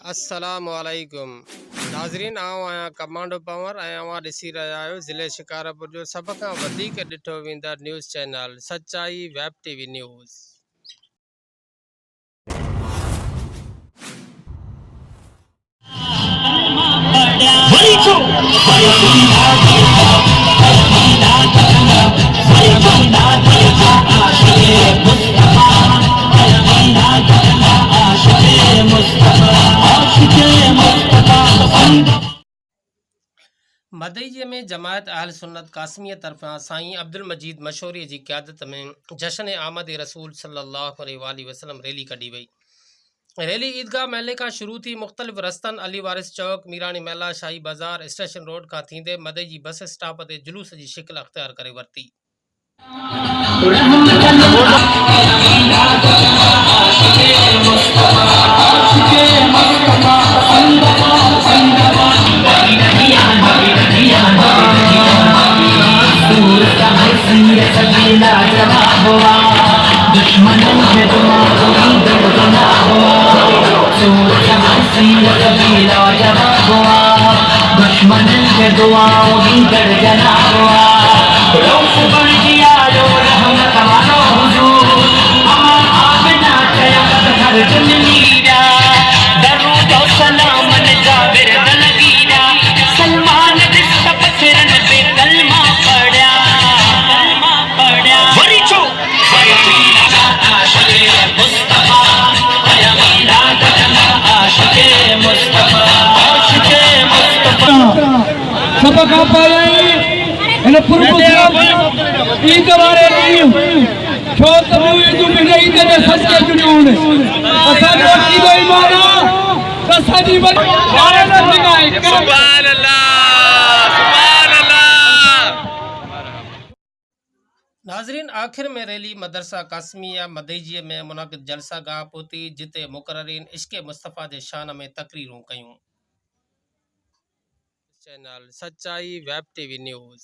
अस्सलामुअलैकुम नाज़रीन, आऊं आहियां कमांडो पंवर ऐं अवां ॾिसी रहिया आहियो ज़िले शिकारपुर जो सभ खां वधीक ॾिठो वेंदड़ न्यूज़ चैनल सचाई वेब टीवी न्यूज़। मदईअ में जमायत अहल सुन्नत कासमिया तरफ़ां साईं अब्दुल मजीद मशहूरी की क़यादत में जश्न आमद रसूल सल्लल्लाहु अलैहि वसल्लम रैली कढी वई। रैली ईदगाह महले का शुरू थी मुख्तलिफ रस्तन अली वारिस चौक, मीरानी महला, शाही बाज़ार, स्टेशन रोड का थींदे मदई जी बस स्टॉप ते जुलूस की शिकल अख्तियार करे वरती। दुश्मन के दुआओं की गर्जना हुआ रौफ बन गया जो रहमत वाला हुजूर अमर आगना चयत हर जमीरा दरूद और सलाम ने जाबिर दलगीरा सलमान दिस्त पसरन पे कलमा पढ़या बड़ी चो मीरा आशिक मुस्तफा मीरा जना आशिक मुस्तफा सबका पाई इन पुरपुर ईद वाले ॾींहुं छो त मूं ईद में ईद जे सचे जुनून असां जो की ईमान त असांजी हाणे न दिखाए सुभान अल्लाह सुभान अल्लाह। नाज़रीन, आखिर में रैली मदरसा कासमिया मदईजीअ में मुनाक़िद जलसा गाह पहुती जिते मुक़र्ररीन इश्क़ मुस्तफ़ा जे शान में तकरीरूं कयूं। चैनल सच्चाई वेब टीवी न्यूज़।